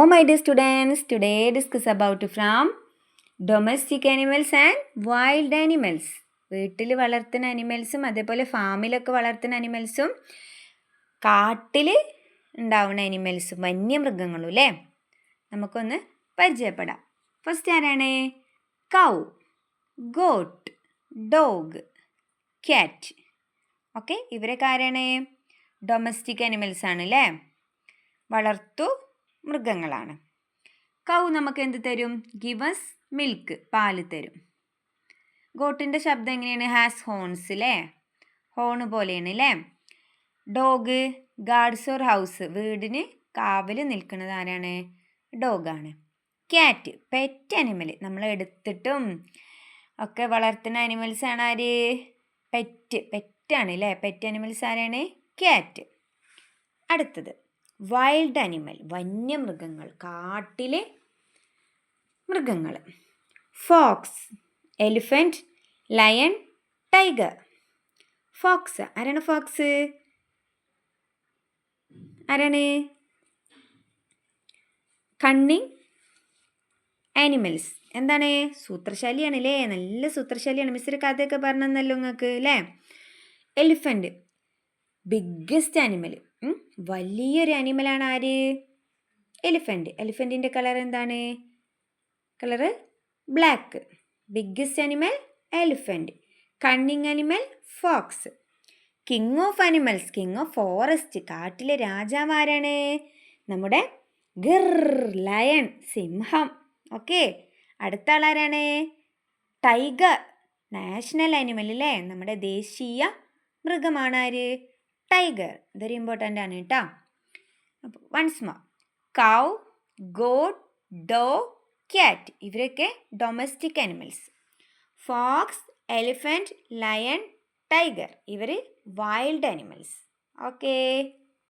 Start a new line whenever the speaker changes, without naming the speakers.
my dear students, today discuss about from domestic animals and wild animals. വീട്ടിൽ വളർത്തുന്ന അനിമൽസും അതേപോലെ ഫാമിലൊക്കെ വളർത്തുന്ന അനിമൽസും കാട്ടിൽ ഉണ്ടാവുന്ന അനിമൽസും വന്യമൃഗങ്ങളും അല്ലേ, നമുക്കൊന്ന് പരിചയപ്പെടാം. ഫസ്റ്റ് ആരാണ്? കൗ, ഗോട്ട്, ഡോഗ്, ക്യാറ്റ്. ഓക്കെ, ഇവരൊക്കെ ആരാണ്? ഡൊമസ്റ്റിക് അനിമൽസ് ആണ് അല്ലേ, വളർത്തു മൃഗങ്ങളാണ്. കൗ നമുക്ക് എന്ത് തരും? ഗിവസ് മിൽക്ക്, പാല് തരും. ഗോട്ടിൻ്റെ ശബ്ദം എങ്ങനെയാണ്? ഹാസ് ഹോൺസ് അല്ലേ, ഹോണ് പോലെയാണ് അല്ലേ. ഡോഗ്, ഗാർഡ്സ് ഓർ ഹൗസ്, വീടിന് കാവൽ നിൽക്കുന്നത് ആരാണ്? ഡോഗാണ്. ക്യാറ്റ്, പെറ്റ് അനിമൽ, നമ്മൾ എടുത്തിട്ടും ഒക്കെ വളർത്തുന്ന അനിമൽസ് ആണ് ആര്? പെറ്റാണ് അല്ലേ. പെറ്റ് അനിമൽസ് ആരാണ്? ക്യാറ്റ്. അടുത്തത് വൈൽഡ് അനിമൽ, വന്യമൃഗങ്ങൾ, കാട്ടിലെ മൃഗങ്ങൾ. Fox, elephant, lion, tiger. Fox ആരാണ്? ഫോക്സ് ആരാണ്? Cunning animals. എന്താണ്? സൂത്രശാലിയാണ് അല്ലേ, നല്ല സൂത്രശാലിയാണ്. മിസ്സിൻ്റെ കഥയൊക്കെ പറഞ്ഞല്ലോ നിങ്ങൾക്ക് അല്ലേ. എലിഫന്റ്, ബിഗ്ഗസ്റ്റ് ആനിമൽ, വലിയൊരു ആനിമലാണ് ആര്? എലിഫന്റ്. എലിഫന്റിൻ്റെ കളർ എന്താണ്? Colour black. Biggest animal elephant. Cunning animal fox. King of animals, king of forest, കാട്ടിലെ രാജാവ് ആരാണ്? നമ്മുടെ ലയൺ, സിംഹം. ഓക്കെ, അടുത്ത ആളാരാണ്? ടൈഗർ, നാഷണൽ ആനിമൽ അല്ലേ, നമ്മുടെ ദേശീയ മൃഗമാണ് ആര്? ടൈഗർ. ഇതൊരു ഇമ്പോർട്ടൻ്റ് ആണ് കേട്ടോ. അപ്പോൾ once more, cow, goat, dog, cat, ഇവരൊക്കെ domestic animals. Fox, elephant, lion, tiger, ഇവർ വൈൽഡ് ആനിമൽസ്. ഓക്കെ.